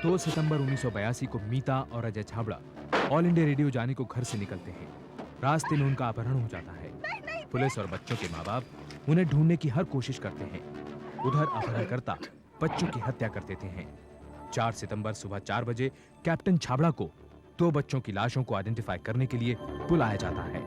2 सितंबर 1982 को मीता और Ajay Chhabra all India radio जाने को घर से निकलते हैं। रास्ते में उनका अपहरण हो जाता है। पुलिस और बच्चों के माँ बाप उन्हें ढूंढने की हर कोशिश करते हैं। उधर अपहरणकर्ता बच्चों की हत्या कर देते हैं। 4 सितंबर सुबह 4 बजे कैप्टन छाबड़ा को 2 बच्चों की लाशों को आइडेंटिफाई करने के लिए बुलाया जाता है।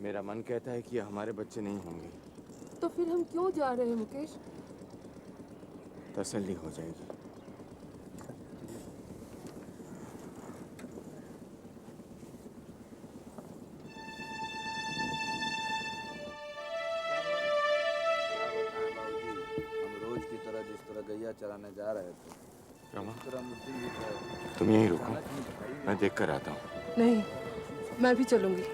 मेरा मन कहता है कि ये हमारे बच्चे नहीं होंगे। तो फिर हम क्यों जा रहे हैं मुकेश? तसल्ली हो जाएगी। हम रोज की तरह जिस तरह गैया चराने जा रहे थे, तुम यहीं रुको, मैं देख कर आता हूँ। नहीं, मैं भी चलूंगी।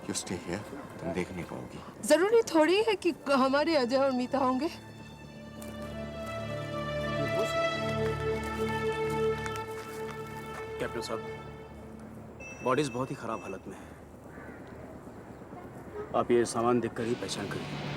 You stay here, तुम देख नहीं पाओगी। जरूरी थोड़ी है कि हमारे अजय और मीता होंगे। कैप्टन साहब, बॉडीज बहुत ही खराब हालत में है। आप ये सामान देखकर ही पहचान करिए।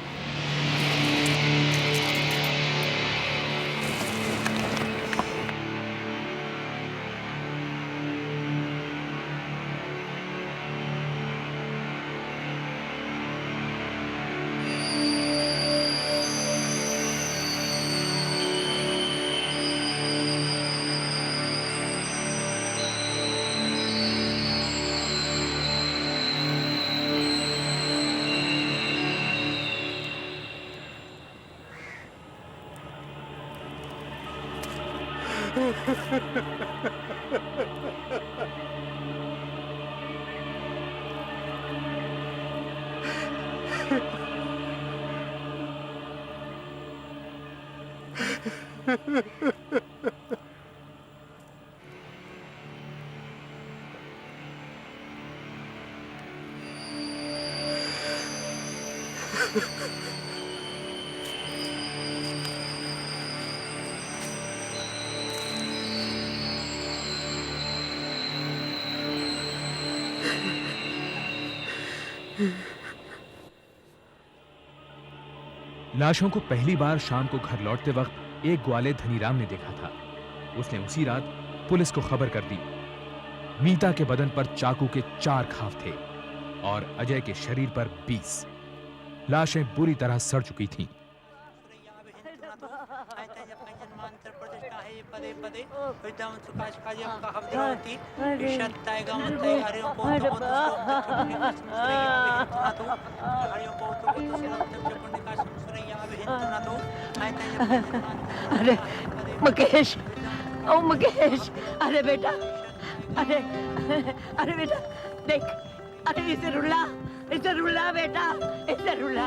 लाशों को पहली बार शाम को घर लौटते वक्त एक ग्वाले धनीराम ने देखा था। उसने उसी रात पुलिस को खबर कर दी। मीता के बदन पर चाकू के 4 घाव थे और अजय के शरीर पर 20। लाशें बुरी तरह सड़ चुकी थीं। अरे मुकेश, ओ मुकेश, अरे बेटा, अरे अरे बेटा देख, अरे इसे रुला बेटा, इसे रुला।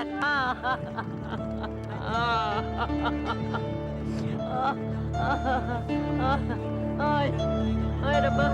आय रब्बा,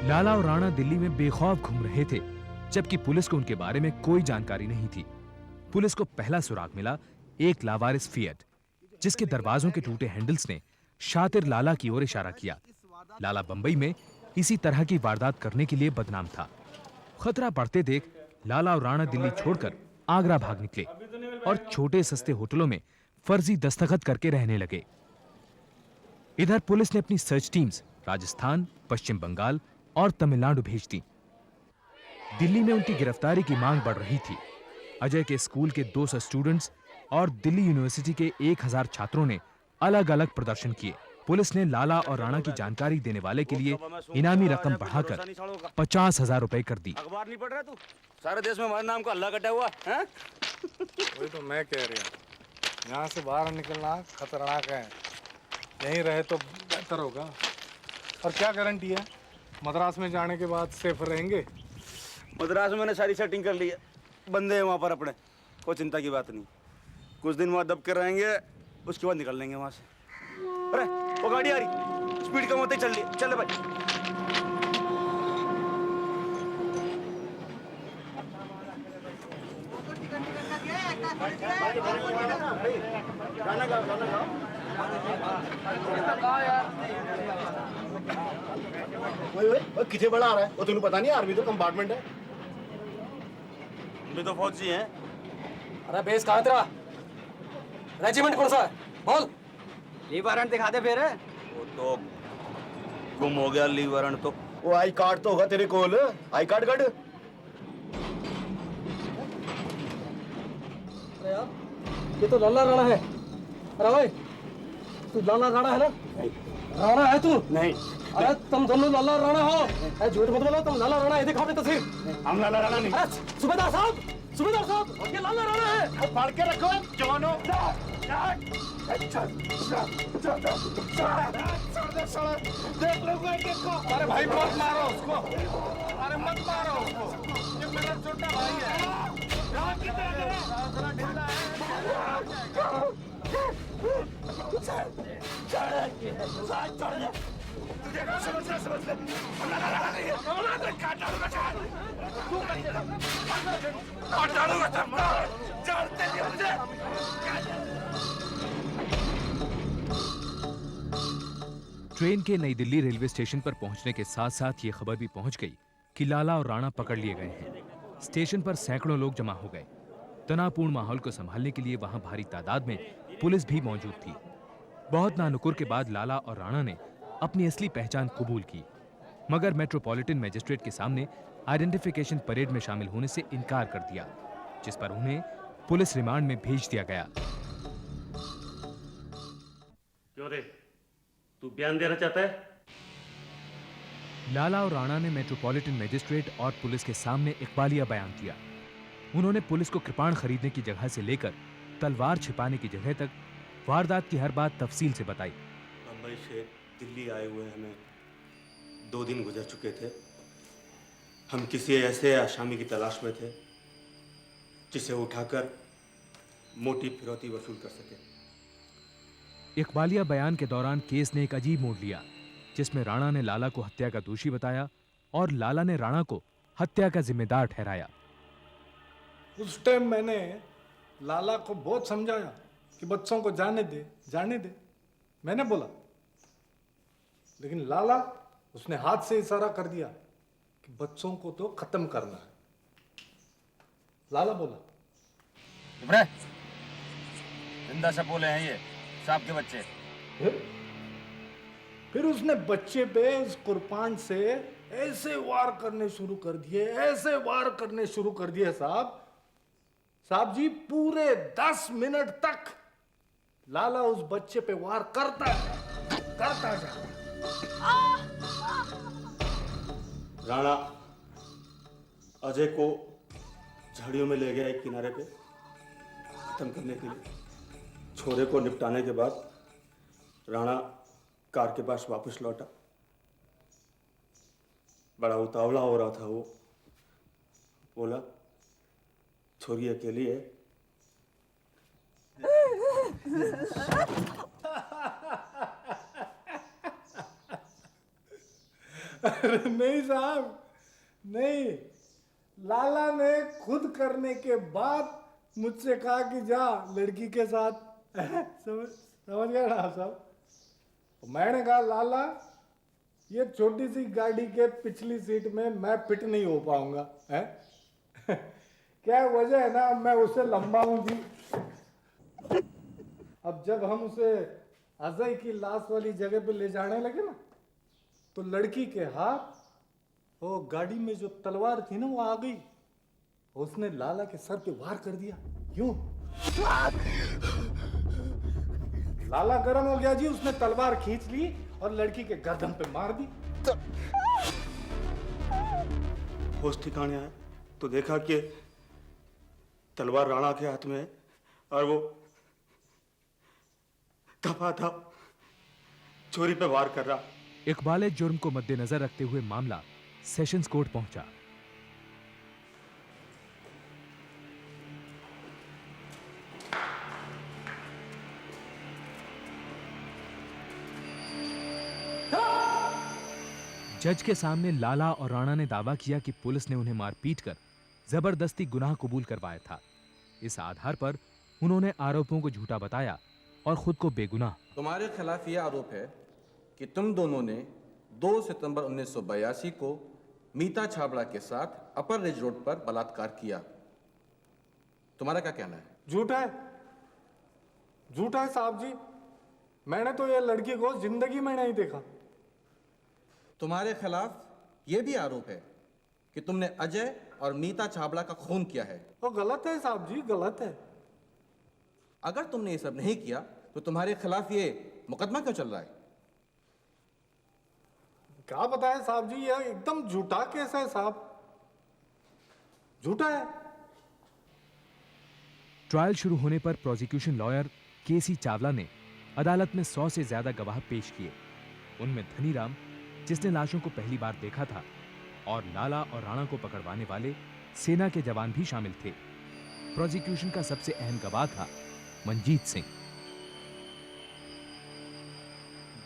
लाला और राणा दिल्ली में बेखौफ घूम रहे थे, जबकि पुलिस को उनके बारे में कोई जानकारी नहीं थी। पुलिस को पहला सुराग मिला एक लावारिस फिएट, जिसके दरवाजों के टूटे हैंडल्स ने शातिर लाला की ओर इशारा किया। लाला बंबई में इसी तरह की वारदात करने के लिए बदनाम था। खतरा बढ़ते देख लाला और राणा दिल्ली छोड़कर आगरा भाग निकले और छोटे सस्ते होटलों में फर्जी दस्तखत करके रहने लगे। इधर पुलिस ने अपनी सर्च टीम्स राजस्थान, पश्चिम बंगाल और तमिलनाडु भेज दी। दिल्ली में उनकी गिरफ्तारी की मांग बढ़ रही थी। अजय के स्कूल के 200 स्टूडेंट्स और दिल्ली यूनिवर्सिटी के 1000 छात्रों ने अलग अलग प्रदर्शन किए। पुलिस ने लाला और राणा की जानकारी देने वाले के लिए इनामी रकम बढ़ाकर 50,000 रुपए कर दी। अखबार नहीं पढ़ रहा तू? सारे देश में हमारे नाम का हल्ला कटा हुआ है। वही तो मैं कह रही हूँ, यहाँ से बाहर निकलना खतरनाक है। यहीं रहे तो बेहतर होगा। और क्या गारंटी है मद्रास में जाने के बाद सेफ रहेंगे? मद्रास में मैंने सारी सेटिंग कर ली है, बंदे हैं वहाँ पर अपने, कोई चिंता की बात नहीं। कुछ दिन वहाँ दब के रहेंगे, उसके बाद निकल लेंगे वहाँ से। अरे वो गाड़ी आ रही, स्पीड कम होते ही चल रही, चले भाई। ओए किथे बड़ा आ रहा है? वो तुम्हें पता नहीं आर्मी तो कंपार्टमेंट है। भी तो फौजी हैं। अरे बेस कहाँ तेरा? रेजिमेंट कौन सा है? बोल। लीव वारंट दिखा दे फिर। वो तो गुम हो गया लीव वारंट तो। वो आई कार्ड तो होगा तेरे कोल, आई कार्ड कट। अरे यार ये तो लाला राणा है। अरे भाई तू लाला राणा है ना? राणा है तू? नहीं। अरे तुम दोनों लाला राणा हो। अरे झूठ मत बोलो, तुम लाला राणा है। दिखाओ अपनी तस्वीर। हम लाला राणा नहीं। अरे सूबेदार साहब, सूबेदार साहब, ये लाला राणा है। वो फाड़ के रखो जवानों। देख लो कोई देखो। अरे भाई मत मारो उसको, अरे मत मारो उसको, ये मेरा छोटा भाई है। ट्रेन के नई दिल्ली रेलवे स्टेशन पर पहुंचने के साथ साथ ये खबर भी पहुंच गई कि लाला और राणा पकड़ लिए गए हैं। स्टेशन पर सैकड़ों लोग जमा हो गए। तनावपूर्ण माहौल को संभालने के लिए वहां भारी तादाद में पुलिस भी मौजूद थी। बहुत नानुकुर के बाद लाला और राणा ने अपनी असली पहचान कबूल की, मगर मेट्रोपॉलिटन मजिस्ट्रेट के सामने आइडेंटिफिकेशन परेड में शामिल होने से इनकार कर दिया, जिस पर उन्हें पुलिस रिमांड में भेज दिया गया। क्यों रे, तू बयान देना चाहता है? लाला और राणा ने मेट्रोपॉलिटन मजिस्ट्रेट और पुलिस के सामने इकबालिया बयान दिया। उन्होंने पुलिस को कृपाण खरीदने की जगह से लेकर तलवार छिपाने की जगह तक वारदात की हर बात तफसील से बताई। बम्बई से दिल्ली आए हुए हमें 2 दिन गुजर चुके थे। हम किसी ऐसे आसामी की तलाश में थे जिसे उठाकर मोटी फिरौती वसूल कर सके। इकबालिया बयान के दौरान केस ने एक अजीब मोड़ लिया, जिसमें राणा ने लाला को हत्या का दोषी बताया और लाला ने राणा को हत्या का जिम्मेदार ठहराया। उस टाइम मैंने लाला को बहुत समझाया कि बच्चों को जाने दे, जाने दे, मैंने बोला, लेकिन लाला उसने हाथ से इशारा कर दिया कि बच्चों को तो खत्म करना है। लाला बोला, जिंदा से बोले हैं ये सांप के बच्चे। फिर उसने बच्चे पे उस कुर्बान से ऐसे वार करने शुरू कर दिए, ऐसे वार करने शुरू कर दिए साहब जी, पूरे 10 मिनट तक लाला उस बच्चे पे वार करता जा। राणा अजय को झाड़ियों में ले गया एक किनारे पे खत्म करने के लिए। छोरे को निपटाने के बाद राणा कार के पास वापस लौटा। बड़ा उतावला हो रहा था वो। बोला, छोरी अकेली है। अरे नहीं साहब, नहीं, लाला ने खुद करने के बाद मुझसे कहा कि जा लड़की के साथ। समझ गया ना साहब? मैंने कहा लाला ये छोटी सी गाड़ी के पिछली सीट में मैं फिट नहीं हो पाऊंगा, है? क्या वजह है ना, मैं उससे लंबा हूं जी। अब जब हम उसे अजय की लाश वाली जगह पे ले जाने लगे ना, तो लड़की के हाथ, वो गाड़ी में जो तलवार थी ना, वो आ गई। उसने लाला के सर पे वार कर दिया, यूं। लाला गर्म हो गया जी, उसने तलवार खींच ली और लड़की के गर्दन पे मार दी। होश ठिकाने आए तो देखा कि तलवार राणा के हाथ में है और वो धपाधप चोरी पे वार कर रहा। इकबाल जुर्म को मद्देनजर रखते हुए मामला सेशंस कोर्ट पहुंचा। जज के सामने लाला और राणा ने दावा किया कि पुलिस ने उन्हें मारपीट कर जबरदस्ती गुनाह कबूल करवाया था। इस आधार पर उन्होंने आरोपों को झूठा बताया और खुद को बेगुनाह। तुम्हारे खिलाफ यह आरोप है कि तुम दोनों ने 2 सितंबर 1982 को मीता छाबड़ा के साथ अपर रिज रोड पर बलात्कार किया। तुम्हारा क्या कहना है? झूठा है, झूठा है साहब जी। मैंने तो ये लड़की को जिंदगी में नहीं देखा। तुम्हारे खिलाफ यह भी आरोप है कि तुमने अजय और मीता छाबड़ा का खून किया है। वो गलत है साहब जी, गलत है। अगर तुमने ये सब नहीं किया तो तुम्हारे खिलाफ ये मुकदमा क्यों चल रहा है? क्या बताएं साहब जी, ये एकदम झूठा केस है साहब, झूठा है। ट्रायल शुरू होने पर प्रोसिक्यूशन लॉयर केसी चावला ने अदालत में 100 से ज्यादा गवाह पेश किए। उनमें धनीराम, जिसने लाशों को पहली बार देखा था, और लाला और राणा को पकड़वाने वाले सेना के जवान भी शामिल थे। प्रोसिक्यूशन का सबसे अहम गवाह था मंजीत सिंह।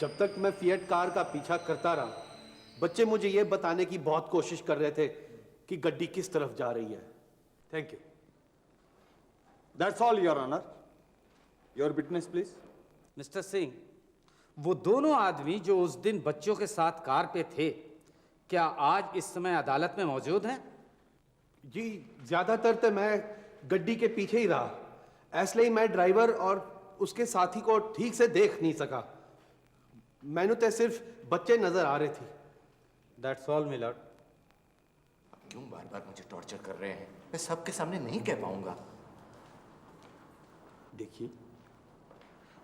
जब तक मैं फिएट कार का पीछा करता रहा, बच्चे मुझे यह बताने की बहुत कोशिश कर रहे थे कि गड्डी किस तरफ जा रही है। Thank you. That's all your honour. Your witness please. Mister Singh, वो दोनों आदमी जो उस दिन बच्चों के साथ कार पे थे, क्या आज इस समय अदालत में मौजूद हैं? जी, ज्यादातर तो मैं गड्डी के पीछे ही रहा, इसलिए मैं ड्राइवर और उसके साथी को ठीक से देख नहीं सका। मैंने तो सिर्फ बच्चे नजर आ रहे थे। That's all milord. क्यों बार बार मुझे टॉर्चर कर रहे हैं? मैं सबके सामने नहीं कह पाऊंगा। देखिए,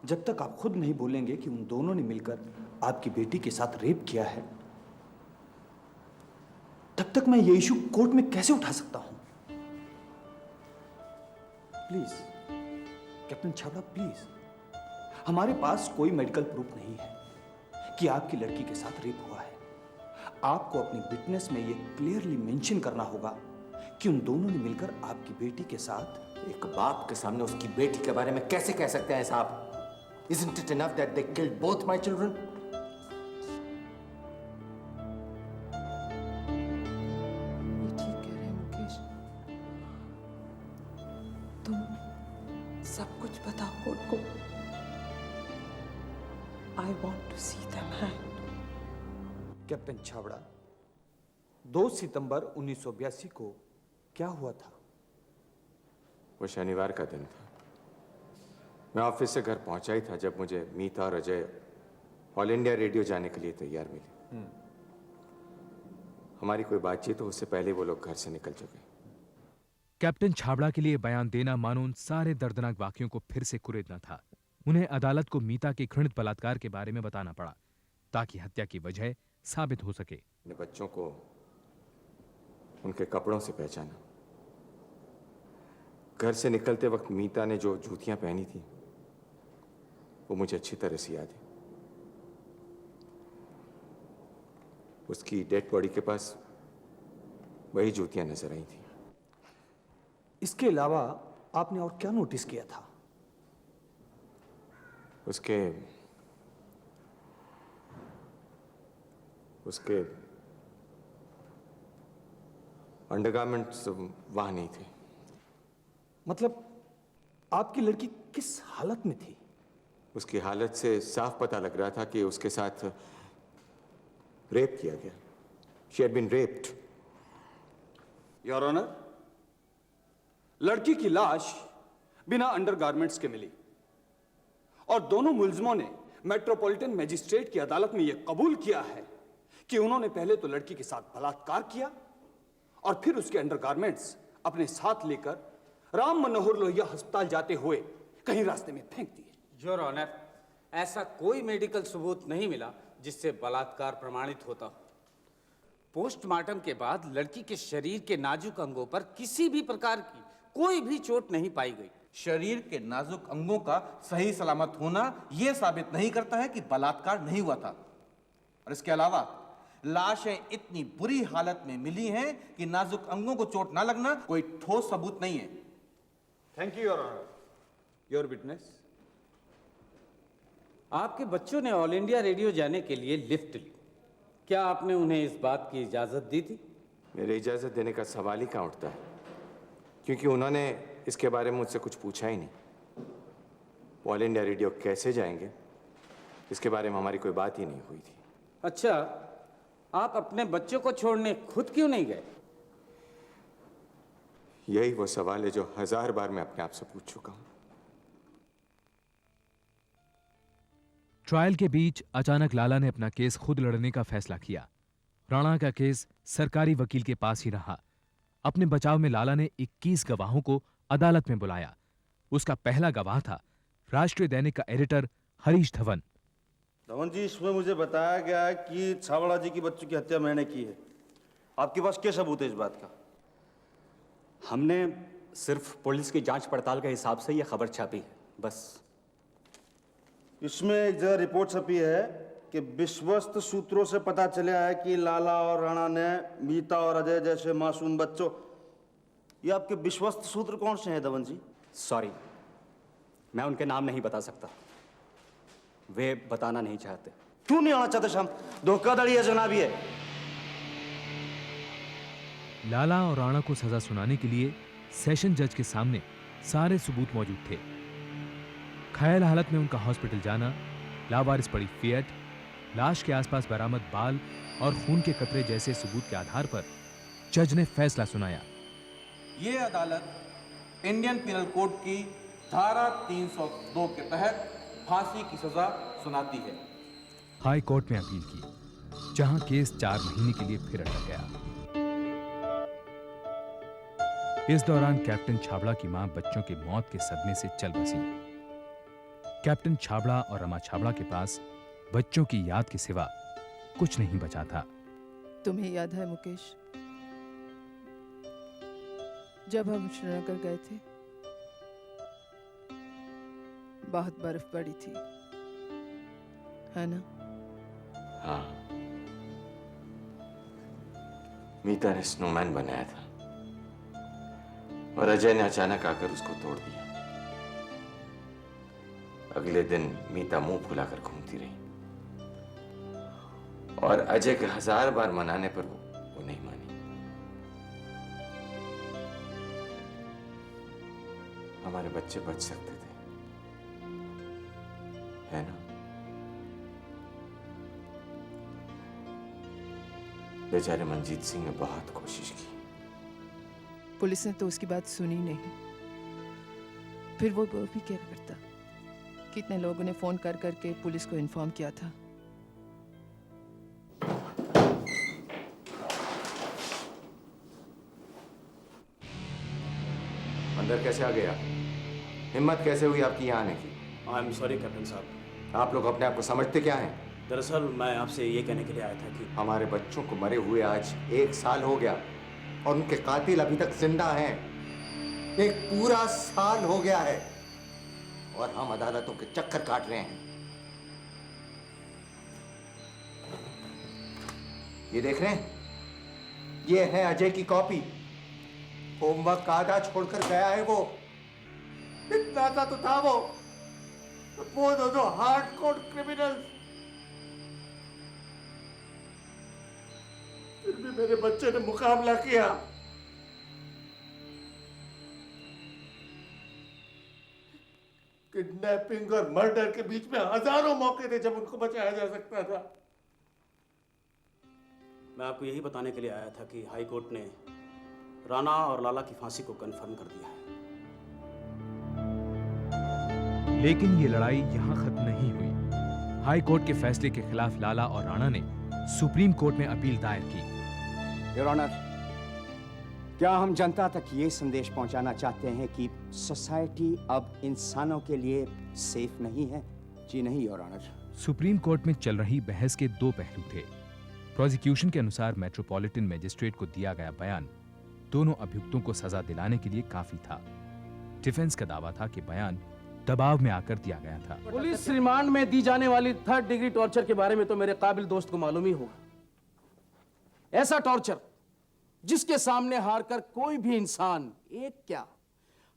जब तक आप खुद नहीं बोलेंगे कि उन दोनों ने मिलकर आपकी बेटी के साथ रेप किया है, तब तक मैं ये इशू कोर्ट में कैसे उठा सकता हूं? Please captain Chhabra, please. हमारे पास कोई मेडिकल प्रूफ नहीं है कि आपकी लड़की के साथ रेप हुआ है। आपको अपनी विटनेस में ये क्लियरली मेंशन करना होगा कि उन दोनों ने मिलकर आपकी बेटी के साथ। एक बाप के सामने उसकी बेटी के बारे में कैसे कह सकते हैं साहब? Isn't it enough that they killed both my children? ये ठीक कह रहे हैं मुकेश। तुम सब कुछ बताओ कोर्ट को। I want to see them hanged. Captain Chhabra, 2 सितंबर 1982 को क्या हुआ था? वो शनिवार का दिन था। मैं ऑफिस से घर पहुंचा ही था जब मुझे मीता और अजय ऑल इंडिया रेडियो जाने के लिए तैयार मिले। हमारी कोई बातचीत हो उससे पहले वो लोग घर से निकल चुके। कैप्टन छाबड़ा के लिए बयान देना मानो उन सारे दर्दनाक वाक्यों को फिर से कुरेदना था। उन्हें अदालत को मीता के घृणित बलात्कार के बारे में बताना पड़ा ताकि हत्या की वजह साबित हो सके। अपने बच्चों को उनके कपड़ों से पहचाना। घर से निकलते वक्त मीता ने जो जूतियां पहनी थी वो मुझे अच्छी तरह से याद है। उसकी डेड बॉडी के पास वही जूतियां नजर आई थी। इसके अलावा आपने और क्या नोटिस किया था? उसके अंडरगारमेंट्स वहां नहीं थे। मतलब आपकी लड़की किस हालत में थी? उसकी हालत से साफ पता लग रहा था कि उसके साथ रेप किया गया। She had been raped. Your honour, लड़की की लाश बिना अंडरगारमेंट्स के मिली और दोनों मुलजिमों ने मेट्रोपॉलिटन मजिस्ट्रेट की अदालत में यह कबूल किया है कि उन्होंने पहले तो लड़की के साथ बलात्कार किया और फिर उसके अंडरगारमेंट्स अपने साथ लेकर राम मनोहर लोहिया अस्पताल जाते हुए कहीं रास्ते में फेंक दिए। योर ऑनर, ऐसा कोई मेडिकल सबूत नहीं मिला जिससे बलात्कार प्रमाणित होता हो। पोस्टमार्टम के बाद लड़की के शरीर के नाजुक अंगों पर किसी भी प्रकार की कोई भी चोट नहीं पाई गई। शरीर के नाजुक अंगों का सही सलामत होना यह साबित नहीं करता है कि बलात्कार नहीं हुआ था। और इसके अलावा लाशें इतनी बुरी हालत में मिली हैं कि नाजुक अंगों को चोट ना लगना कोई ठोस सबूत नहीं है। Thank you your honour. Your witness. आपके बच्चों ने ऑल इंडिया रेडियो जाने के लिए लिफ्ट ली, क्या आपने उन्हें इस बात की इजाजत दी थी? मेरे इजाजत देने का सवाल ही कहाँ उठता है, क्योंकि उन्होंने इसके बारे में मुझसे कुछ पूछा ही नहीं। ऑल इंडिया रेडियो कैसे जाएंगे इसके बारे में हमारी कोई बात ही नहीं हुई थी। अच्छा, आप अपने बच्चों को छोड़ने खुद क्यों नहीं गए? यही वो सवाल है जो 1000 बार मैं अपने आप से पूछ चुका हूं। ट्रायल के बीच अचानक लाला ने अपना केस खुद लड़ने का फैसला किया। राणा का केस सरकारी वकील के पास ही रहा। अपने बचाव में लाला ने 21 गवाहों को अदालत में बुलाया। उसका पहला गवाह था राष्ट्रीय दैनिक का एडिटर हरीश धवन। धवन जी, इसमें मुझे बताया गया है कि छाबड़ा जी की बच्चों की हत्या मैंने की है। आपके पास क्या सबूत है इस बात का? हमने सिर्फ पुलिस की जांच पड़ताल के हिसाब से यह खबर छापी है, बस। इसमें एक जगह रिपोर्ट छपी है कि विश्वस्त सूत्रों से पता चला है कि लाला और राणा ने मीता और अजय जैसे मासूम बच्चों। ये आपके विश्वस्त सूत्र कौन से हैं धवन जी? सॉरी, मैं उनके नाम नहीं बता सकता। वे बताना नहीं चाहते। क्यों नहीं आना चाहते शाम? धोखाधड़ी है जनाबी है। लाला और राणा को सजा सुनाने के लिए सेशन जज के सामने सारे सबूत मौजूद थे। घायल हालत में उनका हॉस्पिटल जाना, लावारिस पड़ी फिएट, लाश के आसपास बरामद बाल और खून के कतरे जैसे सबूत के आधार पर जज ने फैसला सुनाया। ये अदालत इंडियन पिनल कोड की धारा 302 के तहत फांसी की सजा सुनाती है। हाई कोर्ट में अपील की, जहां केस 4 महीने के लिए फिर अटक गया। इस दौरान कैप्टन छाबड़ा की मां बच्चों के मौत के सदमे से चल बसी। कैप्टन छाबड़ा और रमा छाबड़ा के पास बच्चों की याद के सिवा कुछ नहीं बचा था। तुम्हें याद है मुकेश, जब हम श्रीनगर गए थे, बहुत बर्फ पड़ी थी, है ना? हाँ, मीता ने स्नोमैन बनाया था और अजय ने अचानक आकर उसको तोड़ दिया। अगले दिन मीता मुंह फुलाकर घूमती रही और अजय के 1000 बार मनाने पर वो नहीं मानी। हमारे बच्चे बच सकते थे, है ना? बेचारे मनजीत सिंह ने बहुत कोशिश की। पुलिस ने तो उसकी बात सुनी नहीं। फिर वो भी क्या करता? कितने लोगों ने फोन कर करके पुलिस को इन्फॉर्म किया था। अंदर कैसे आ गया? हिम्मत कैसे हुई आपकी यहाँ आने की? आई एम सॉरी कैप्टन साहब। आप लोग अपने आप को समझते क्या हैं? दरअसल मैं आपसे ये कहने के लिए आया था कि हमारे बच्चों को मरे हुए आज 1 साल हो गया और उनके कातिल अभी तक जिंदा हैं। 1 पूरा साल हो गया है और हम अदालतों के चक्कर काट रहे हैं। ये देख रहे हैं? ये है अजय की कॉपी। होमवर्क आधा छोड़कर गया है वो। इतना सा तो था वो दोनों हार्डकोर क्रिमिनल्स। फिर भी मेरे बच्चे ने मुकाबला किया। किडनैपिंग और मर्डर के बीच में हजारों मौके थे जब उनको बचाया जा सकता था। मैं आपको यही बताने के लिए आया था कि हाई कोर्ट ने राणा और लाला की फांसी को कंफर्म कर दिया है। लेकिन ये लड़ाई यहाँ खत्म नहीं हुई। हाई कोर्ट के फैसले के खिलाफ लाला और राणा ने सुप्रीम कोर्ट में अपील दायर की। योर ऑनर, क्या हम जनता तक ये संदेश पहुंचाना चाहते हैं कि सोसाइटी अब इंसानों के लिए सेफ नहीं है? जी नहीं योर ऑनर। सुप्रीम कोर्ट में चल रही बहस के दो पहलू थे। प्रोसिक्यूशन के अनुसार मेट्रोपॉलिटन मजिस्ट्रेट को दिया गया बयान दोनों अभियुक्तों को सजा दिलाने के लिए काफी था। डिफेंस का दावा था कि बयान दबाव में आकर दिया गया था। पुलिस रिमांड में दी जाने वाली 3rd डिग्री टॉर्चर के बारे में तो मेरे काबिल दोस्त को मालूम ही होगा। ऐसा टॉर्चर जिसके सामने हारकर कोई भी इंसान एक क्या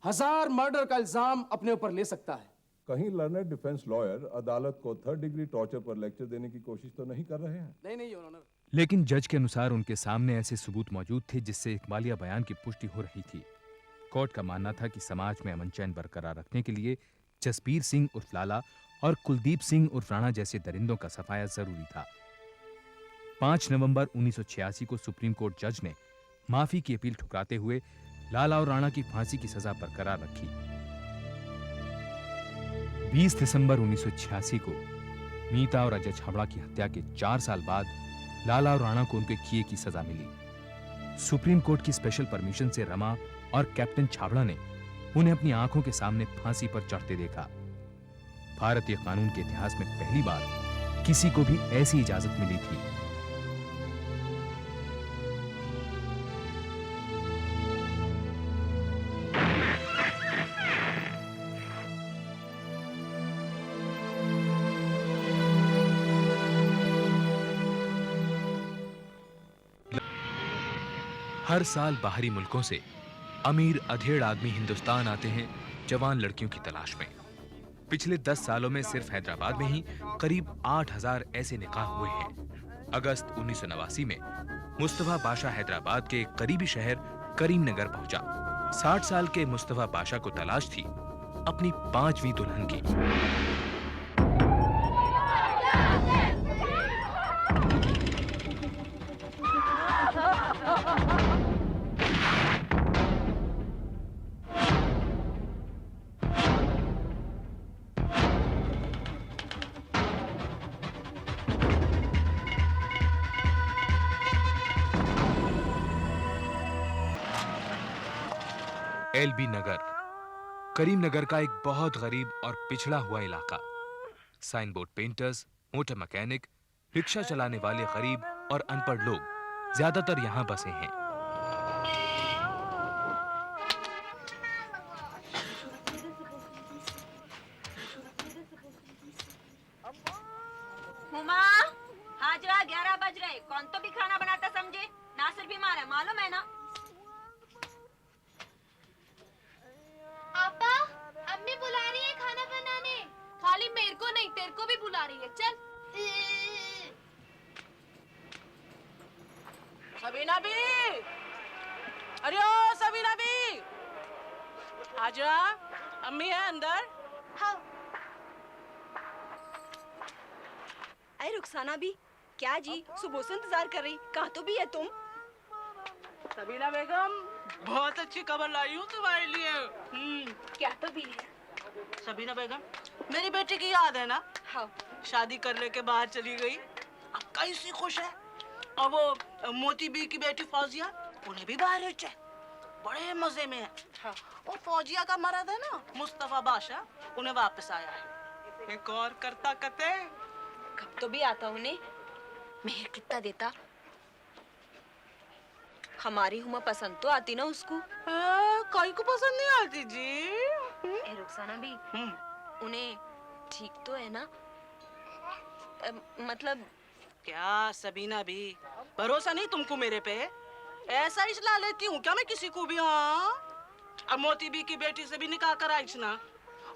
1000 मर्डर का इल्जाम अपने ऊपर ले सकता है। कहीं लर्नड डिफेंस लॉयर अदालत को 3rd डिग्री टॉर्चर पर लेक्चर देने की कोशिश तो नहीं कर रहे हैं? नहीं योर ऑनर। लेकिन जज के अनुसार उनके सामने ऐसे सबूत मौजूद थे जिससे इकबालिया बयान की पुष्टि हो रही थी। कोर्ट का मानना था कि समाज में अमन चैन बरकरार रखने के लिए जसबीर सिंह उर्फ लाला और कुलदीप सिंह उर्फ राणा जैसे दरिंदों का सफाया जरूरी था। 5 नवंबर 1986 को सुप्रीम कोर्ट जज ने माफी की अपील ठुकराते हुए लाला और राणा की फांसी की सजा बरकरार रखी। 20 दिसंबर 1986 को मीता और अजय छाबड़ा की हत्या के 4 साल बाद लाला और राणा को उनके किए की सजा मिली। सुप्रीम कोर्ट की स्पेशल परमिशन से रमा और कैप्टन छाबड़ा ने उन्हें अपनी आंखों के सामने फांसी पर चढ़ते देखा। भारतीय कानून के इतिहास में पहली बार किसी को भी ऐसी इजाजत मिली थी। हर साल बाहरी मुल्कों से अमीर अधेड़ आदमी हिंदुस्तान आते हैं जवान लड़कियों की तलाश में। पिछले 10 सालों में सिर्फ हैदराबाद में ही करीब 8000 ऐसे निकाह हुए हैं। अगस्त 1989 में मुस्तफा बादशाह हैदराबाद के करीबी शहर करीमनगर पहुंचा। 60 साल के मुस्तफा बादशाह को तलाश थी अपनी 5वीं दुल्हन की। एलबी नगर करीमनगर का एक बहुत गरीब और पिछड़ा हुआ इलाका। Sign board painters, motor mechanic, rickshaw चलाने वाले गरीब और अनपढ़ लोग ज्यादातर यहां बसे हैं। हुमा, हाजरा 11 बज रहे। कौन तो भी खाना बनाता समझे? नासिर बीमार है, मालूम है ना? पापा, अम्मी बुला रही है खाना बनाने। खाली मेरे को नहीं, तेरे को भी बुला रही है। चल। सबीना बी, अरे ओ सबीना बी, आजा, अम्मी है अंदर। हाँ। अरे रुखसाना भी, क्या जी? सुबह से इंतजार कर रही, कहाँ तो भी है तुम? सबीना बेगम, बहुत अच्छी खबर लाई हूँ तुम्हारे लिए। क्या तो भी है? सबीना बेगम, मेरी बेटी की याद है ना? हाँ। शादी करने के बाद चली गई, अब कैसी खुश है। और वो मोती बी की बेटी फौजिया, उन्हें भी बाहर है, बड़े मजे में है। हाँ। और फौजिया का मर्द है ना मुस्तफा बादशाह, उन्हें वापस आया है। एक और करता कते कब तो भी आता उन्हें। मेहर कितना देता। हमारी हुमा पसंद तो आती ना उसको। कोई को पसंद नहीं आती जी। रुखसाना भी, उन्हें ठीक तो है ना? मतलब क्या सबीना भी, भरोसा नहीं तुमको मेरे पे? ऐसा ही चला लेती हूँ क्या मैं किसी को भी? हाँ, अब मोती बी की बेटी से भी निकाह कराई ना,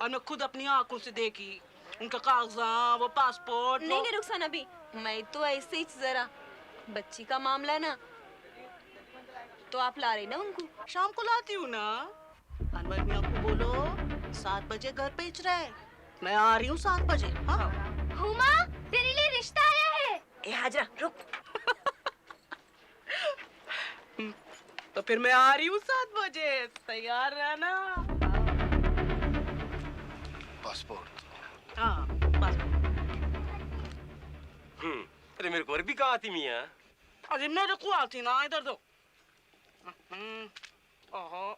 और मैं खुद अपनी आंखों से देखी उनका कागजात, वो पासपोर्ट। नहीं नहीं रुखसाना भी, मैं तो ऐसे ही जरा बच्ची का मामला है ना, तो आप ला रही ना उनको? शाम को लाती हूँ ना। अनवर मियां को बोलो 7 बजे घर भेज रहे, मैं आ रही हूँ 7 बजे। हाँ। हुमा, तेरे लिए रिश्ता आया है। ए हाजरा रुक। तो फिर मैं आ रही हूँ 7 बजे, तैयार रहना। पासपोर्ट। हाँ पासपोर्ट। अरे मेरे को अरबी कहाँ आती मियाँ? अरे मेरे को आती ना, इधर दो। ओहो,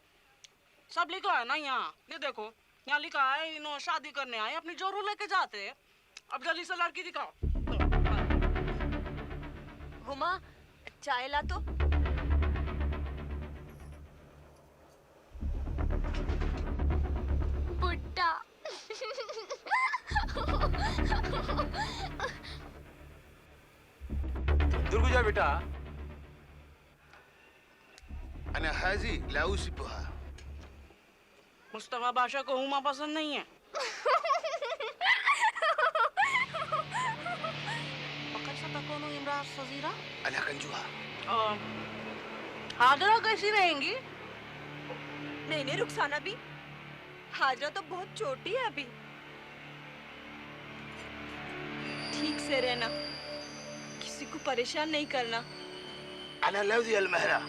सब लिखा है ना यहाँ, ये देखो यहाँ लिखा है इन्हों शादी करने आए, अपनी जोरू लेके जाते। अब जल्दी से लड़की दिखाओ। हुमा, चाय ला तो। बुड्ढा। दूर जा बेटा। अने हाजी लाउसी पुहा। मुस्तफा बादशाह को हुमा पसंद नहीं है। अना कंजुआ। हाजरा कैसी रहेंगी? नहीं रुखसाना भी, हाजरा तो बहुत छोटी है अभी। ठीक से रहना, किसी को परेशान नहीं करना। अना लवदी अलमहरा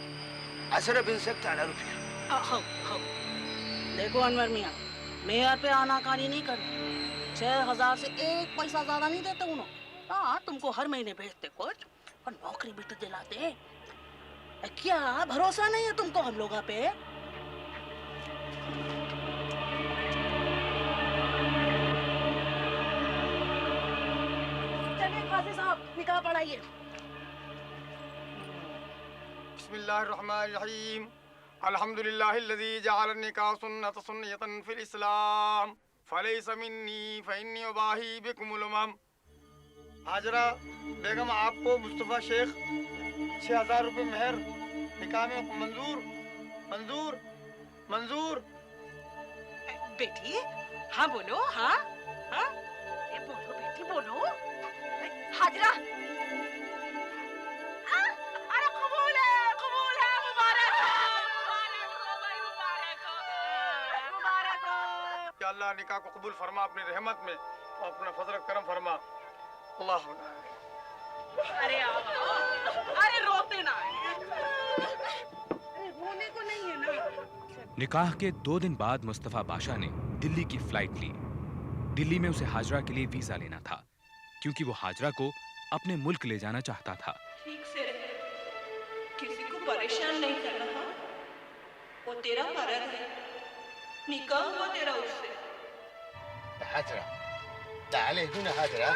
असर बिन सकता अना रुपया। देखो अनवर मियाँ, मेयर पे आनाकानी नहीं करनी। 6000 से 1 पैसा ज्यादा नहीं देते उन्होंने। हाँ, तुमको हर महीने भेजते कुछ और नौकरी भी तो दिलाते। क्या भरोसा नहीं है तुमको हम लोगों पे? चलिए काजी साहब, निकाह पढ़ाइए। बिस्मिल्लाहिर्रहमानिर्रहीम। अल्हम्दुलिल्लाहिल्लज़ी जअल निकाह सुन्नतन फिल इस्लाम फलैसा मिन्नी फइन्नी उबाही बिकुमुल उमम। हाजरा बेगम, आपको मुस्तफ़ा शेख 6000 रुपये मेहर निकाह में मंजूर मंजूर मंजूर। बेटी हाँ बोलो, हाँ हाँ बोलो बेटी बोलो। हाजरा, अरे कबूल है, मुबारक हो। या अल्लाह निकाह को कबूल फरमा अपनी रहमत में और अपना फजल करम फरमा। अल्लाह। अरे अरे रोते ना, रोने को नहीं है ना। निकाह के 2 दिन बाद मुस्तफा बादशाह ने दिल्ली की फ्लाइट ली। दिल्ली में उसे हाजरा के लिए वीजा लेना था, क्योंकि वो हाजरा को अपने मुल्क ले जाना चाहता था। ठीक से रहे, किसी को परेशान नहीं करना। वो तेरा फर्ज है, निकाह हुआ तेरा उससे। हाजरा ताले हुना हाजरा।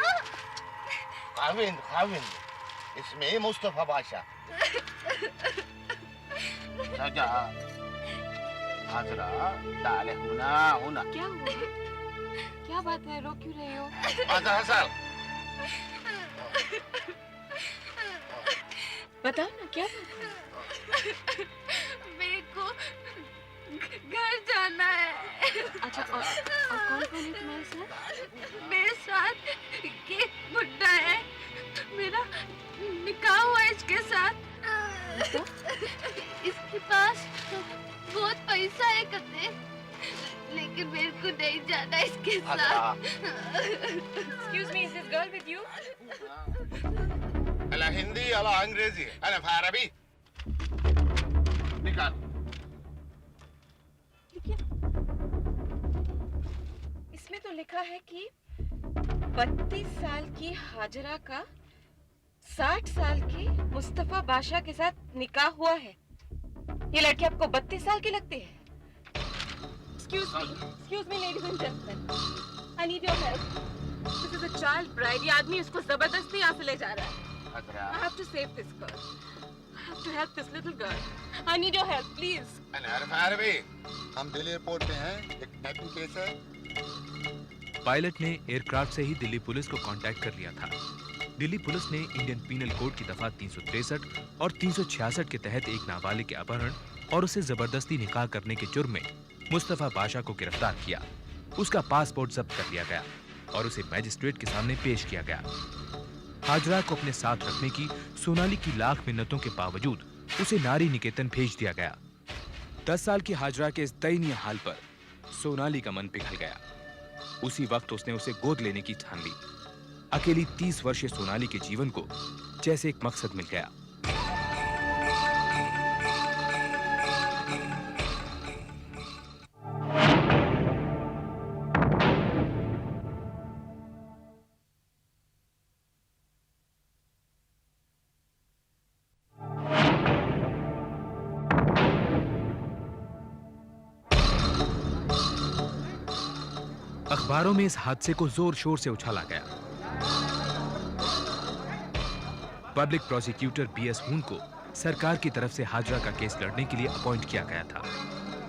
खाविंद इसमें मुस्तफा बादशाह। सजा हाजरा ताले हुना। क्या हुआ? क्या बात है, रो क्यों रहे हो? माता हसन, बताओ ना क्या बात है? मेरे को घर जाना है। अच्छा, और कौन कौन है तुम्हारे साथ? मेरे साथ ये बुड्ढा है, मेरा निकाह हुआ इसके साथ। इसके पास बहुत पैसा है कते, लेकिन मेरे को नहीं जाना इसके साथ। Excuse me, is this girl with you? अला हिंदी अला अंग्रेजी अला अरबी। निकाल। इसमें तो लिखा है कि 32 साल की हाजरा का 60 साल की मुस्तफा बादशाह के साथ निकाह हुआ है। ये लड़की आपको 32 साल की लगती है? Excuse me, ladies and gentlemen. I need your help. This is a child bride. ये आदमी इसको जबरदस्ती यहाँ से ले जा रहा है। I have to save this girl. I have to help this little girl. I need your help, please. अरबी। हम दिल्ली एयरपोर्ट पे हैं, एक किडनैपिंग केस है। पायलट ने एयरक्राफ्ट से ही दिल्ली पुलिस को कांटेक्ट कर लिया था। दिल्ली पुलिस ने इंडियन पीनल कोड की दफा 363 और 366 के तहत एक नाबालिग के अपहरण और उसे जबरदस्ती निकाह करने के जुर्म में मुस्तफा बादशाह को गिरफ्तार किया। उसका पासपोर्ट जब्त कर लिया गया और उसे मैजिस्ट्रेट के सामने पेश किया गया। हाजरा को अपने साथ रखने की सोनाली की लाख मिन्नतों के बावजूद उसे नारी निकेतन भेज दिया गया। 10 साल की हाजरा के इस दयनीय हाल पर सोनाली का मन पिघल गया। उसी वक्त उसने उसे गोद लेने की ठान ली। अकेली 30 वर्षीय सोनाली के जीवन को जैसे एक मकसद मिल गया। अखबारों में इस हादसे को जोर शोर से उछाला गया। पब्लिक प्रोसिक्यूटर बीएस हून को सरकार की तरफ से हाजरा का केस लड़ने के लिए अपॉइंट किया गया था।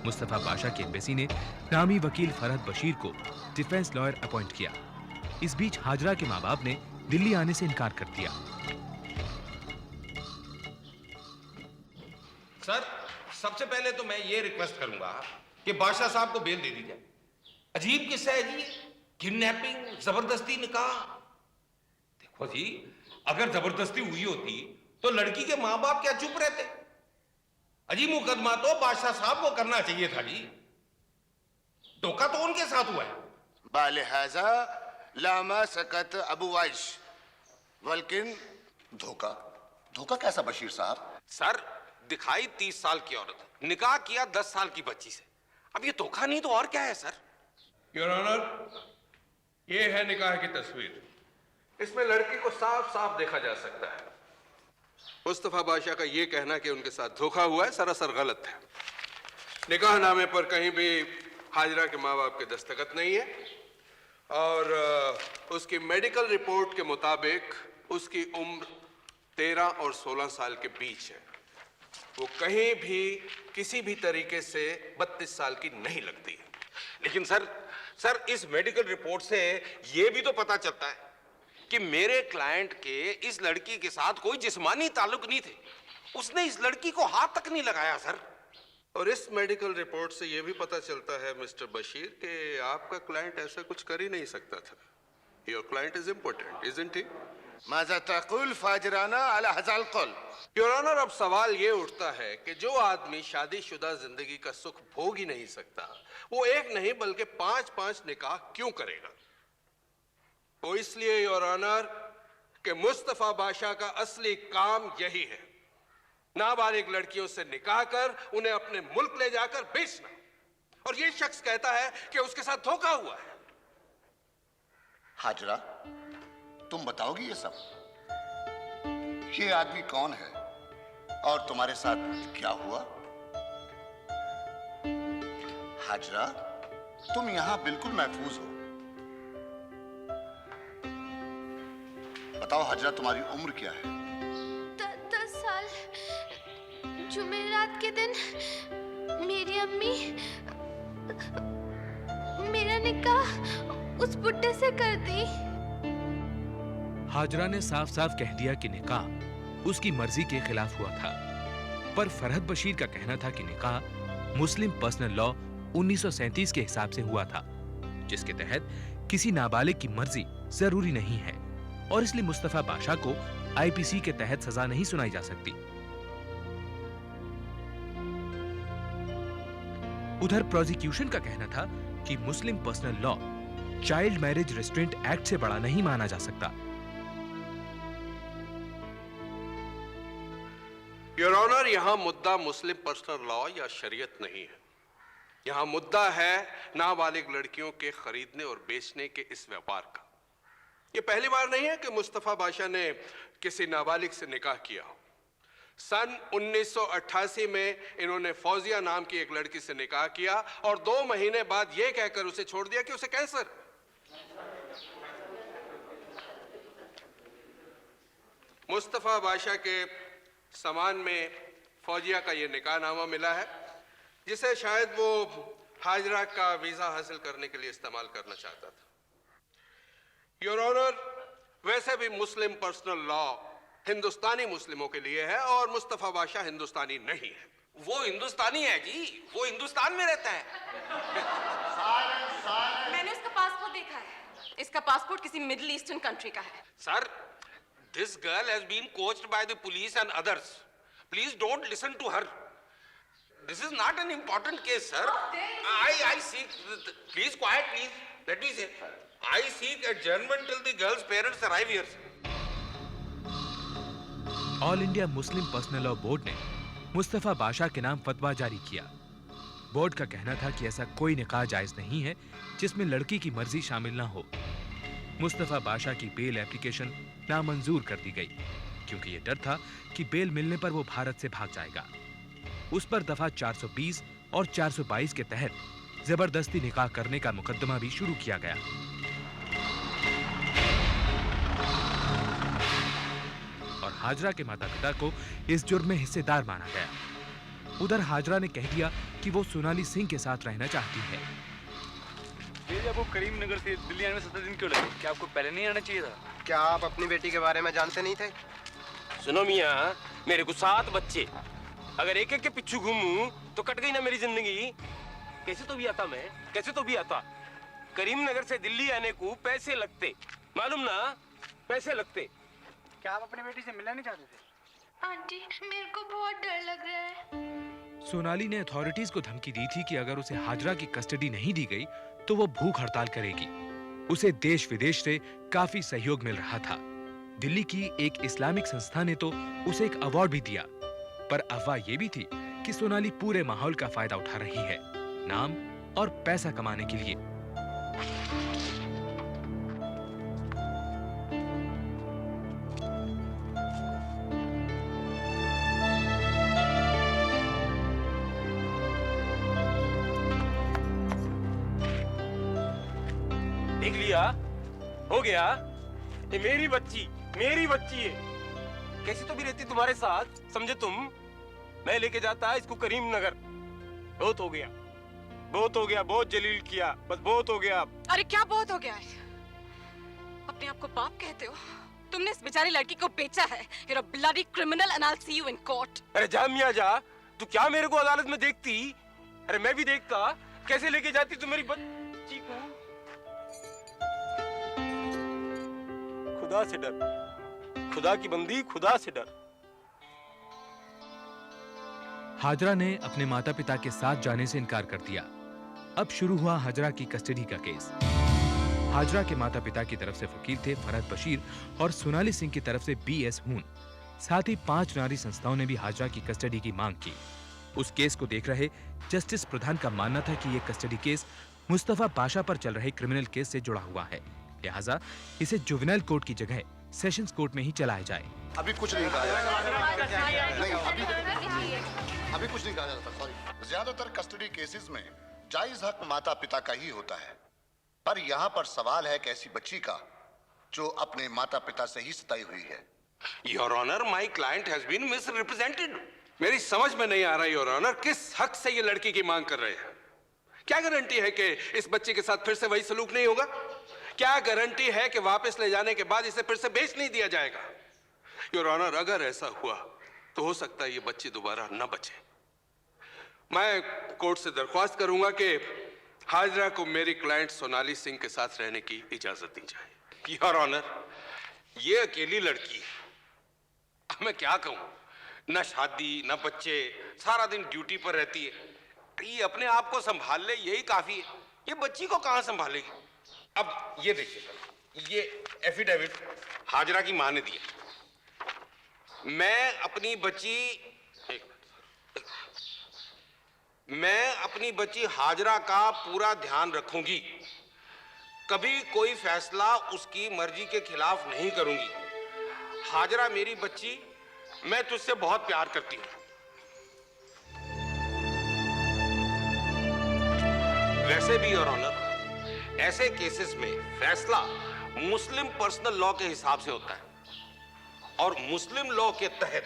मुस्तफा बाशा की एम्बेसी ने नामी वकील फरहद बशीर को डिफेंस लॉयर अपॉइंट किया। इस बीच हाजरा के मां बाप ने दिल्ली आने से इनकार कर दिया। सर, सबसे पहले तो मैं ये रिक्वेस्ट करूंगा कि बादशाह साहब को बेल दे दी जाए। अजीब किस्सा है जी, किडनैपिंग, जबरदस्ती निकाह। देखो जी, अगर जबरदस्ती हुई होती तो लड़की के मां बाप क्या चुप रहते? अजीब मुकदमा तो बादशाह साहब को करना चाहिए था जी। धोखा तो उनके साथ हुआ है। बालिहाजा लामा सकत अबू वाइश, वल्किन धोखा धोखा कैसा बशीर साहब? सर, दिखाई 30 साल की औरत, निकाह किया 10 साल की बच्ची से। अब ये धोखा नहीं तो और क्या है सर? योर ऑनर, ये है निकाह की तस्वीर। इसमें लड़की को साफ साफ देखा जा सकता है। मुस्तफा बादशाह का ये कहना कि उनके साथ धोखा हुआ है सरासर गलत है। निकाहनामे पर कहीं भी हाजरा के माँ बाप के दस्तखत नहीं है और उसकी मेडिकल रिपोर्ट के मुताबिक उसकी उम्र 13 और 16 साल के बीच है। वो कहीं भी किसी भी तरीके से 32 साल की नहीं लगती है। लेकिन सर इस मेडिकल रिपोर्ट से ये भी तो पता चलता है कि मेरे क्लाइंट के इस लड़की के साथ कोई जिस्मानी ताल्लुक नहीं थे। उसने इस लड़की को हाथ तक नहीं लगाया सर। और इस मेडिकल रिपोर्ट से यह भी पता चलता है मिस्टर बशीर कि आपका क्लाइंट ऐसा कुछ कर ही नहीं सकता था। Your client is important, isn't he? माज़ा तक़ूल फाजराना अला हज़ाल क़ौल। योर ऑनर, अब सवाल ये उठता है कि जो आदमी शादीशुदा जिंदगी का सुख भोग ही नहीं सकता, वो एक नहीं बल्कि 5-5 निकाह क्यों करेगा? वो इसलिए योर ऑनर कि मुस्तफा बादशाह का असली काम यही है, नाबालिग लड़कियों से निकाह कर उन्हें अपने मुल्क ले जाकर बेचना। और ये शख्स कहता है कि उसके साथ धोखा हुआ है। हाजरा, तुम बताओगी ये सब? ये आदमी कौन है और तुम्हारे साथ क्या हुआ? हाजरा, तुम यहां बिल्कुल महफूज हो। बताओ हाजरा, तुम्हारी उम्र क्या है? 10 साल। जुमेरात के दिन मेरी अम्मी मेरा निकाह उस बुड्ढे से कर दी। हाजरा ने साफ साफ कह दिया कि निकाह उसकी मर्जी के खिलाफ हुआ था। पर फरहद बशीर का कहना था कि निकाह मुस्लिम पर्सनल लॉ 1937 के हिसाब से हुआ था, जिसके तहत किसी नाबालिग की मर्जी जरूरी नहीं है और इसलिए मुस्तफा बादशाह को आईपीसी के तहत सजा नहीं सुनाई जा सकती। उधर प्रोसिक्यूशन का कहना था कि Muslim personal law child marriage restraint act से बड़ा नहीं माना जा सकता। योर ऑनर, यहां मुद्दा मुस्लिम पर्सनल लॉ या शरीयत नहीं है। यहां मुद्दा है नाबालिग लड़कियों के खरीदने और बेचने के इस व्यापार का। यह पहली बार नहीं है कि मुस्तफा बादशाह ने किसी नाबालिग से निकाह किया हो। सन 1988 में इन्होंने फौजिया नाम की एक लड़की से निकाह किया और 2 महीने बाद यह कहकर उसे छोड़ दिया कि उसे कैंसर। मुस्तफा बादशाह के सामान में फौजिया का यह निकाहनामा मिला है, जिसे शायद वो हाजरा का वीजा हासिल करने के लिए इस्तेमाल करना चाहता था। योर ऑनर, वैसे भी मुस्लिम पर्सनल लॉ हिंदुस्तानी मुस्लिमों के लिए है और मुस्तफा बादशाह हिंदुस्तानी नहीं है। वो हिंदुस्तानी है जी, वो हिंदुस्तान में रहता है। मैंने उसका पासपोर्ट देखा है। इसका पासपोर्ट किसी मिडिल ईस्टर्न कंट्री का है। Sir, this girl has been coached by the police and others. Please don't listen to her. This is not an important case, sir. I seek, please quiet, please. Let me say, I seek adjournment till the girl's parents arrive here. All India Muslim personal law board ने मुस्तफा बादशाह के नाम फतवा जारी किया। Board का कहना था कि ऐसा कोई निकाह जायज नहीं है जिसमें लड़की की मर्जी शामिल ना हो। मुस्तफा बादशाह की बेल एप्लीकेशन नामंजूर कर दी गई क्योंकि यह डर था कि बेल मिलने पर वो भारत से भाग जाएगा। उस पर दफा 420 और 422 के तहत जबरदस्ती निकाह करने का मुकदमा भी शुरू किया गया। और हाजरा के माता पिता को इस जुर्म में हिस्सेदार माना गया। उधर हाजरा ने कह दिया कि वो सोनाली सिंह के साथ रहना चाहती है। जब वो करीम नगर से दिल्ली आने में 17 दिन क्यों लगे? क्या आपको पहले नहीं आना चाहिए था? क्या आप अपनी बेटी के बारे में जानते नहीं थे? सुनो मियाँ, मेरे को 7 बच्चे, अगर एक एक के पीछे घूमूं तो कट गई ना मेरी जिंदगी। कैसे तो भी आता मैं, कैसे तो भी आता। करीम नगर से दिल्ली आने को पैसे लगते, मालूम ना, पैसे लगते। क्या आप अपनी बेटी से मिलना नहीं चाहते थे? आंटी, मेरे को बहुत डर लग रहा है। सोनाली ने अथॉरिटीज को धमकी दी थी कि अगर उसे हाजरा की कस्टडी नहीं दी गई तो वो भूख हड़ताल करेगी। उसे देश विदेश से काफी सहयोग मिल रहा था। दिल्ली की एक इस्लामिक संस्था ने तो उसे एक अवार्ड भी दिया। पर अफवाह ये भी थी कि सोनाली पूरे माहौल का फायदा उठा रही है, नाम और पैसा कमाने के लिए। देख लिया, हो गया। ये मेरी बच्ची है। कैसी तो भी रहती तुम्हारे साथ, समझे तुम? मैं लेके जाता इसको करीम नगर। बहुत हो गया, बहुत जलील किया, बस बहुत हो गया। अरे क्या बहुत हो गया है? अपने आप को बाप कहते हो? तुमने इस बेचारी लड़की को बेचा है। You're a bloody criminal and I'll see you in court. अरे जा मियाँ जा, तू क्या मेरे को अदालत में देखती? अरे मैं भी देखता, कैसे लेके जाती तू मेरी बच्ची को? खुदा से डर, खुदा की बंदी, खुदा से डर। हाजरा ने अपने माता पिता के साथ जाने से इनकार कर दिया। अब शुरू हुआ हाजरा की कस्टडी का केस। हाजरा के माता पिता की तरफ से वकील थे फरहद बशीर और सोनाली सिंह की तरफ से BS हून। साथ ही 5 नारी संस्थाओं ने भी हाजरा की कस्टडी की मांग की। उस केस को देख रहे जस्टिस प्रधान का मानना था कि यह कस्टडी केस मुस्तफा बाशा पर चल रहे क्रिमिनल केस से जुड़ा हुआ है, लिहाजा इसे जुवेनाइल कोर्ट की जगह सेशंस कोर्ट में ही चलाया जाए। अभी कुछ नहीं कहा अभी कुछ नहीं कहा जा सकता, सॉरी। ज्यादातर कस्टडी केसेस में जायज हक माता पिता का ही होता है, पर यहाँ पर सवाल है एक ऐसी बच्ची का जो अपने माता पिता से ही सताई हुई है। Your honour, my client has been misrepresented. मेरी समझ में नहीं आ रहा योर ऑनर, किस हक से ये लड़की की मांग कर रहे हैं? क्या गारंटी है कि इस बच्चे के साथ फिर से वही सलूक नहीं होगा? क्या गारंटी है कि वापस ले जाने के बाद इसे फिर से बेच नहीं दिया जाएगा? योर ऑनर, अगर ऐसा हुआ तो हो सकता है ये बच्ची दोबारा न बचे। मैं कोर्ट से दरख्वास्त करूंगा कि हाजरा को मेरी क्लाइंट सोनाली सिंह के साथ रहने की इजाजत दी जाए। योर ऑनर, ये अकेली लड़की है, मैं क्या कहूं, न शादी न बच्चे, सारा दिन ड्यूटी पर रहती है। ये अपने आप को संभाल ले, यही काफी है। ये बच्ची को कहां संभालेगी? अब ये देखिए, ये एफिडेविट हाजरा की मां ने दिया। मैं अपनी बच्ची हाजरा का पूरा ध्यान रखूंगी। कभी कोई फैसला उसकी मर्जी के खिलाफ नहीं करूंगी। हाजरा मेरी बच्ची, मैं तुझसे बहुत प्यार करती हूं। वैसे भी योर ऑनर, ऐसे केसेस में फैसला मुस्लिम पर्सनल लॉ के हिसाब से होता है और मुस्लिम लॉ के तहत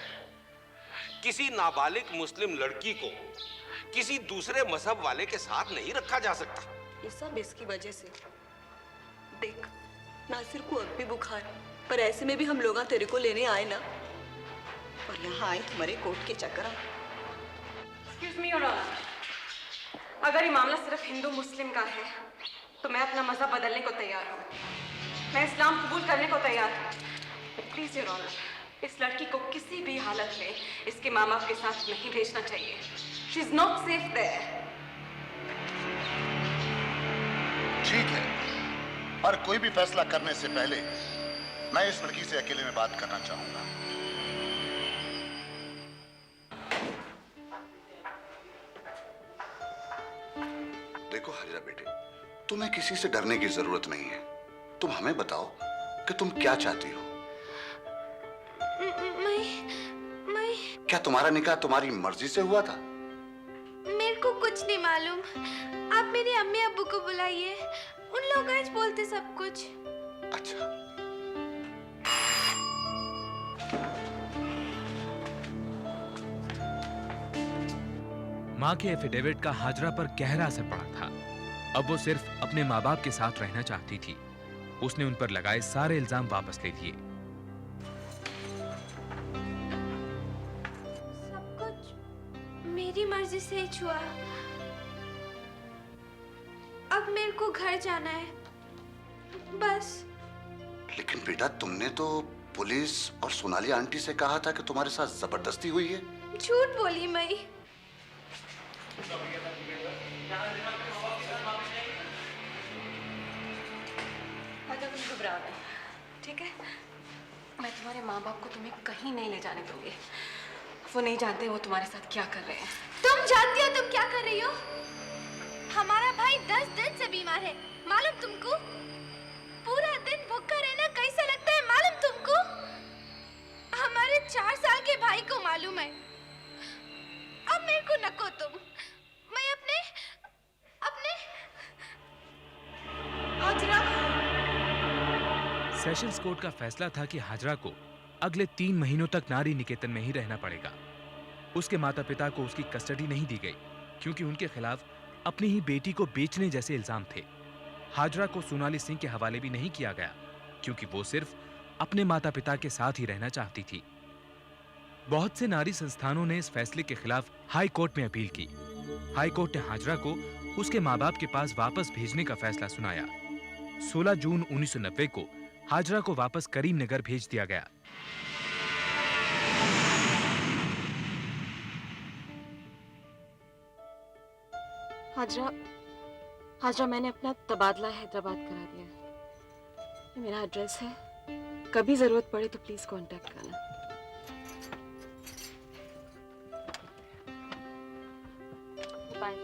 किसी नाबालिग मुस्लिम लड़की को किसी दूसरे मजहब वाले के साथ नहीं रखा जा सकता। ये सब इसकी वजह से। देख, नासिर को अब भी बुखार, पर ऐसे में भी हम लोग तेरे को लेने आए ना, और यहाँ आए तुम्हारे कोर्ट के चक्कर। Excuse me, Your Honor. अगर ये मामला सिर्फ हिंदू मुस्लिम का है तो मैं अपना मजहब बदलने को तैयार हूँ। मैं इस्लाम कबूल करने को तैयार हूँ। प्लीज योर ऑनर, इस लड़की को किसी भी हालत में इसके माँ बाप के साथ नहीं भेजना चाहिए। She is not safe there. ठीक है, पर कोई भी फैसला करने से पहले मैं इस लड़की से अकेले में बात करना चाहूंगा। देखो हाजरा बेटे, तुम्हें किसी से डरने की जरूरत नहीं है। तुम हमें बताओ कि तुम क्या चाहती हो। मैं क्या तुम्हारा निकाह तुम्हारी मर्जी से हुआ था? मेरे को कुछ नहीं मालूम। आप मेरी अम्मी अब्बू को बुलाइए, उन लोग आज बोलते सब कुछ। अच्छा। माँ के एफिडेविट का हाजरा पर गहरा असर पड़ा था। अब वो सिर्फ अपने माँ बाप के साथ रहना चाहती थी। उसने उन पर लगाए सारे इल्जाम वापस ले लिए। सब कुछ मेरी मर्जी से ही हुआ। अब मेरे को घर जाना है, बस। लेकिन बेटा, तुमने तो पुलिस और सोनाली आंटी से कहा था कि तुम्हारे साथ जबरदस्ती हुई है। झूठ बोली मई। घबराओ नहीं, ठीक है? मैं तुम्हारे माँ बाप को तुम्हें कहीं नहीं ले जाने दूंगी। वो नहीं जानते वो तुम्हारे साथ क्या कर रहे हैं। तुम जानती हो तुम क्या कर रही हो? हमारा भाई 10 दिन से बीमार है, मालूम तुमको? पूरा दिन भूखा रहना कैसा लगता है, मालूम तुमको? हमारे 4 साल के भाई को मालूम है। अब मेरे को नको तुम। मैं अपने हाजरा। सेशंस कोर्ट का फैसला था कि हाजरा को अगले 3 महीनों तक नारी निकेतन में ही रहना पड़ेगा। उसके माता पिता को उसकी कस्टडी नहीं दी गई क्योंकि उनके खिलाफ अपनी ही बेटी को बेचने जैसे इल्जाम थे। हाजरा को सोनाली सिंह के हवाले भी नहीं किया गया क्योंकि वो सिर्फ अपने माता पिता के साथ ही रहना चाहती थी। बहुत से नारी संस्थानों ने इस फैसले के खिलाफ हाई कोर्ट में अपील की। हाई कोर्ट ने हाजरा को उसके माँ बाप के पास वापस भेजने का फैसला सुनाया। 16 जून 1990 को हाजरा को वापस करीमनगर भेज दिया गया। हाजरा, मैंने अपना तबादला हैदराबाद करा दिया। ये मेरा एड्रेस है, कभी जरूरत पड़े तो प्लीज कांटेक्ट करना। बाय।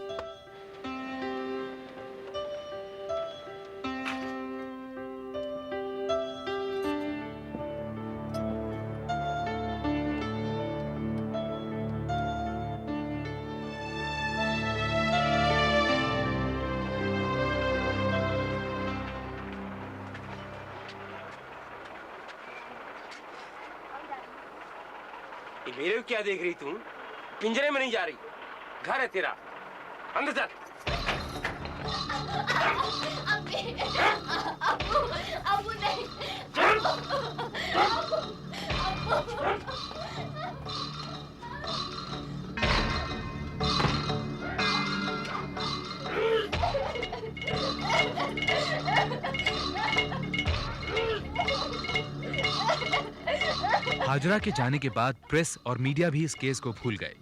मेरे को क्या देख रही तुम? पिंजरे में नहीं जा रही, घर है तेरा, अंदर चल। अबू नहीं। हाजरा के जाने के बाद प्रेस और मीडिया भी इस केस को भूल गए।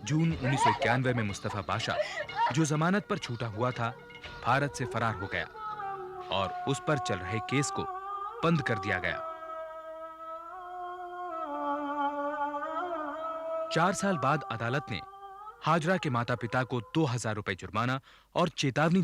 जून 1991 में मुस्तफा बाशा, जो जमानत पर छूटा हुआ था, भारत से फरार हो गया और उस पर चल रहे केस को बंद कर दिया गया। 4 साल बाद अदालत ने हाजरा के माता पिता को 2000 रुपए जुर्माना और चेतावनी